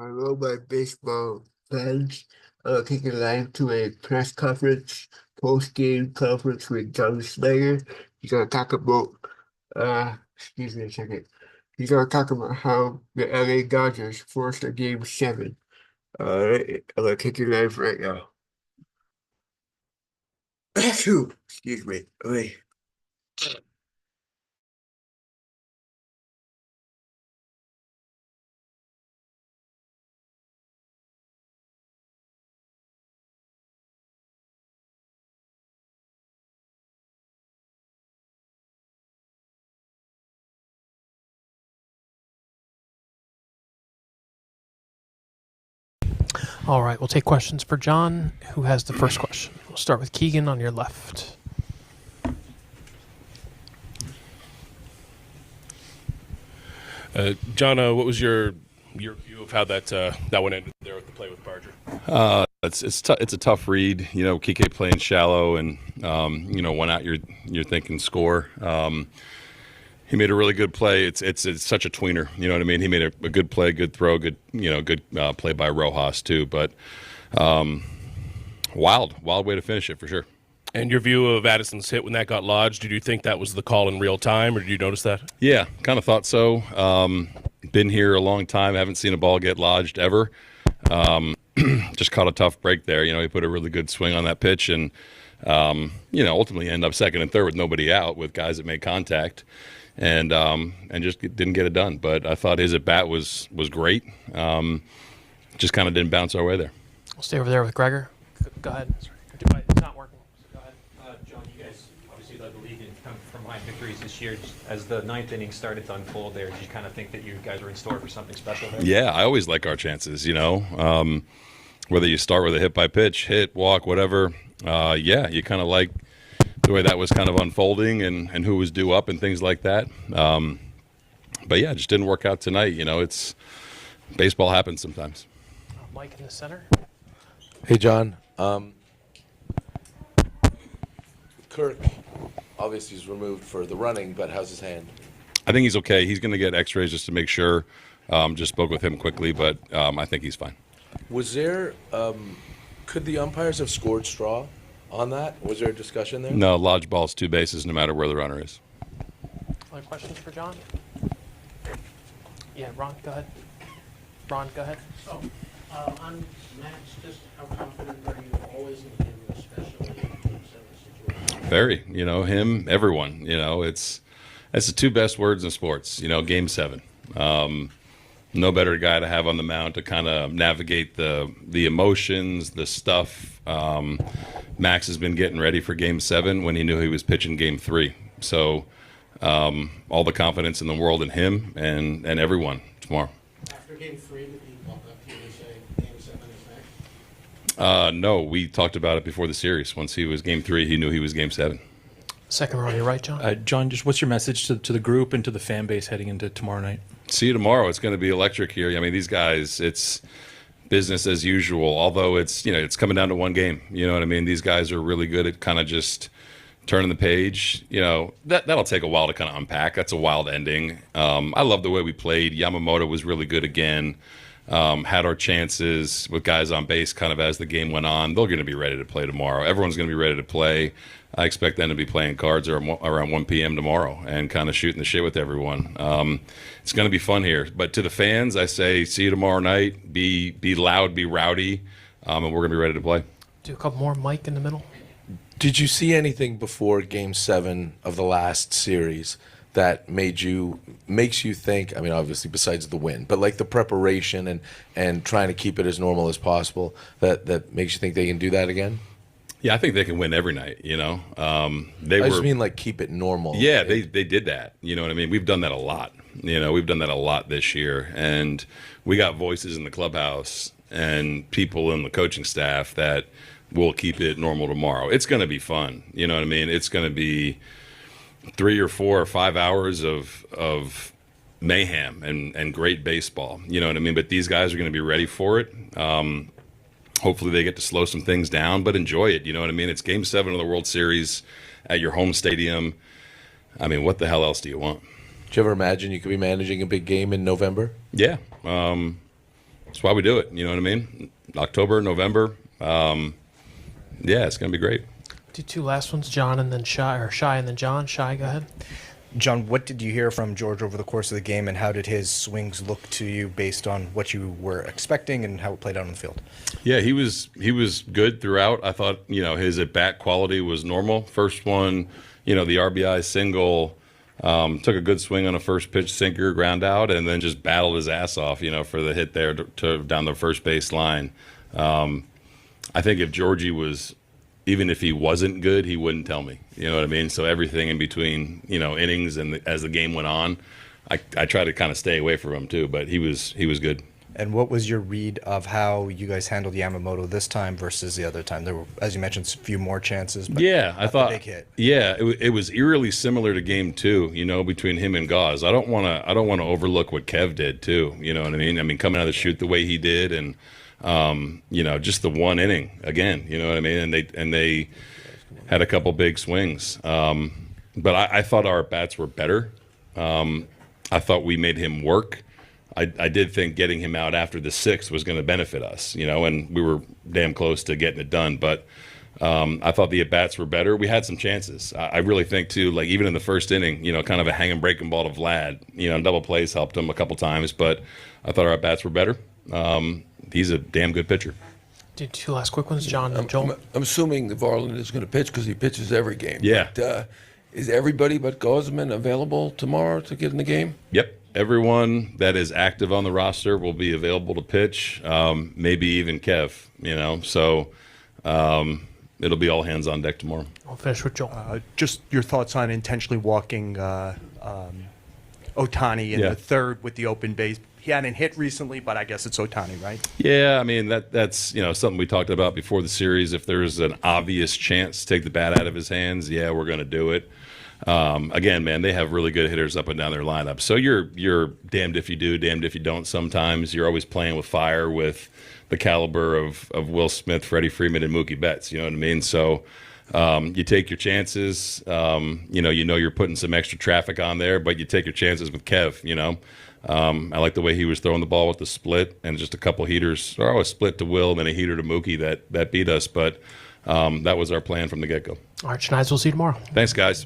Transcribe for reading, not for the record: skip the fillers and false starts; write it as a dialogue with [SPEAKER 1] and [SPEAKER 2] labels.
[SPEAKER 1] Hello, my baseball fans. Kicking live to a press conference, post-game conference with Schneider. He's gonna talk about, excuse me a second. He's gonna talk about how the LA Dodgers forced a Game 7. I'm gonna kick it live right now. Excuse me. Wait.
[SPEAKER 2] All right, we'll take questions for John, who has the first question. We'll start with Keegan on your left.
[SPEAKER 3] John, what was your view of how that one ended there with the play with Barger?
[SPEAKER 4] It's a tough read. You know, Kike playing shallow and one out you're thinking score. He made a really good play. It's such a tweener. You know what I mean? He made a good play, good throw, good play by Rojas too. But wild way to finish it for sure.
[SPEAKER 3] And your view of Addison's hit when that got lodged, did you think that was the call in real time, or did you notice that?
[SPEAKER 4] Yeah, kind of thought so. Been here a long time, haven't seen a ball get lodged ever. Just caught a tough break there. You know, he put a really good swing on that pitch and, ultimately end up second and third with nobody out, with guys that made contact and just didn't get it done. But I thought his at-bat was great. Just kind of didn't bounce our way there.
[SPEAKER 2] We'll stay over there with Gregor. Go ahead. It's not working.
[SPEAKER 5] John, you guys obviously led the league in from behind victories this year. Just as the ninth inning started to unfold there, did you kind of think that you guys were in store for something special there?
[SPEAKER 4] Yeah, I always like our chances, whether you start with a hit by pitch, hit, walk, whatever. You kind of like the way that was kind of unfolding and who was due up and things like that. But yeah, it just didn't work out tonight. You know, it's baseball happens sometimes.
[SPEAKER 2] Mike in the center.
[SPEAKER 6] Hey, John. Kirk, obviously, is removed for the running, but how's his hand?
[SPEAKER 4] I think he's okay. He's going to get x-rays just to make sure. Just spoke with him quickly, but I think he's fine.
[SPEAKER 6] Was there, could the umpires have scored straw on that? Was there a discussion there?
[SPEAKER 4] No, lodge ball's 2 bases no matter where the runner is.
[SPEAKER 2] Other questions for John? Yeah, Ron, go ahead. Ron, go ahead.
[SPEAKER 7] On Max, just how confident are you always in him, especially in Game 7 situations?
[SPEAKER 4] Very, him, everyone. That's the 2 best words in sports. Game 7. No better guy to have on the mound to kind of navigate the emotions, the stuff. Max has been getting ready for Game 7 when he knew he was pitching Game 3. So all the confidence in the world in him and everyone tomorrow.
[SPEAKER 7] After Game 3, did he walk up to you and say Game 7 is next?
[SPEAKER 4] No, we talked about it before the series. Once he was Game 3, he knew he was Game 7.
[SPEAKER 2] Second row on your right, John.
[SPEAKER 8] John, just what's your message to the group and to the fan base heading into tomorrow night?
[SPEAKER 4] See you tomorrow. It's going to be electric here. I mean, these guys, it's business as usual, although it's coming down to one game. You know what I mean? These guys are really good at kind of just turning the page. That'll take a while to kind of unpack. That's a wild ending. I love the way we played. Yamamoto was really good again. Had our chances with guys on base kind of as the game went on. They're going to be ready to play tomorrow. Everyone's going to be ready to play. I expect them to be playing cards around 1 p.m. tomorrow and kind of shooting the shit with everyone. It's going to be fun here. But to the fans, I say, see you tomorrow night. Be loud, be rowdy, and we're going to be ready to play.
[SPEAKER 2] Do a couple more. Mike in the middle.
[SPEAKER 6] Did you see anything before Game 7 of the last series that makes you think, I mean, obviously besides the win, but like the preparation and trying to keep it as normal as possible, that makes you think they can do that again?
[SPEAKER 4] Yeah, I think they can win every night,
[SPEAKER 6] I just mean like keep it normal.
[SPEAKER 4] Yeah, they did that. You know what I mean? We've done that a lot. We've done that a lot this year. And we got voices in the clubhouse and people in the coaching staff that will keep it normal tomorrow. It's going to be fun. You know what I mean? It's going to be 3 or 4 or 5 hours of mayhem and great baseball. You know what I mean? But these guys are going to be ready for it. Hopefully they get to slow some things down, but enjoy it. You know what I mean? It's Game 7 of the World Series at your home stadium. I mean, what the hell else do you want?
[SPEAKER 6] Did you ever imagine you could be managing a big game in November?
[SPEAKER 4] Yeah. That's why we do it. You know what I mean? October, November. Yeah, it's going to be great.
[SPEAKER 2] Do two last ones, John and then Shy, or Shy and then John. Shy, go ahead.
[SPEAKER 9] John, what did you hear from George over the course of the game, and how did his swings look to you based on what you were expecting and how it played out on the field?
[SPEAKER 4] Yeah, he was good throughout. I thought, his at-bat quality was normal. First one, the RBI single, took a good swing on a first pitch sinker, ground out, and then just battled his ass off, for the hit there to down the first base line. I think if Georgie was, even if he wasn't good, he wouldn't tell me. You know what I mean? So everything in between, innings and as the game went on, I tried to kind of stay away from him too. But he was good.
[SPEAKER 9] And what was your read of how you guys handled Yamamoto this time versus the other time? There were, as you mentioned, a few more chances. But
[SPEAKER 4] yeah, I thought
[SPEAKER 9] the big hit.
[SPEAKER 4] Yeah, it was eerily similar to game 2. Between him and Gauze. I don't want to overlook what Kev did too. You know what I mean? I mean, coming out of the chute the way he did, and just the one inning again. You know what I mean? And they had a couple big swings. But I thought our bats were better. I thought we made him work. I did think getting him out after the 6th was going to benefit us, and we were damn close to getting it done. But I thought the at-bats were better. We had some chances. I really think, too, like even in the first inning, kind of a hang and breaking ball to Vlad, double plays helped him a couple times. But I thought our at-bats were better. He's a damn good pitcher.
[SPEAKER 2] Do two last quick ones, John and Joel.
[SPEAKER 10] I'm assuming that Varland is going to pitch because he pitches every game.
[SPEAKER 4] Yeah.
[SPEAKER 10] But, is everybody but Gauzeman available tomorrow to get in the game?
[SPEAKER 4] Yep. Everyone that is active on the roster will be available to pitch, maybe even Kev, So it'll be all hands on deck tomorrow.
[SPEAKER 2] I'll finish with Joel.
[SPEAKER 11] Just your thoughts on intentionally walking Ohtani in the third with the open base. He hadn't hit recently, but I guess it's Ohtani, right?
[SPEAKER 4] Yeah, I mean, that's something we talked about before the series. If there's an obvious chance to take the bat out of his hands, yeah, we're going to do it. Again, man, they have really good hitters up and down their lineup. So you're damned if you do, damned if you don't. Sometimes you're always playing with fire with the caliber of Will Smith, Freddie Freeman, and Mookie Betts. You know what I mean? So you take your chances. You're putting some extra traffic on there, but you take your chances with Kev. I like the way he was throwing the ball with the split and just a couple heaters, or a split to Will and then a heater to Mookie that beat us. But that was our plan from the get-go.
[SPEAKER 2] All right, Schneider, we'll see you tomorrow.
[SPEAKER 4] Thanks, guys.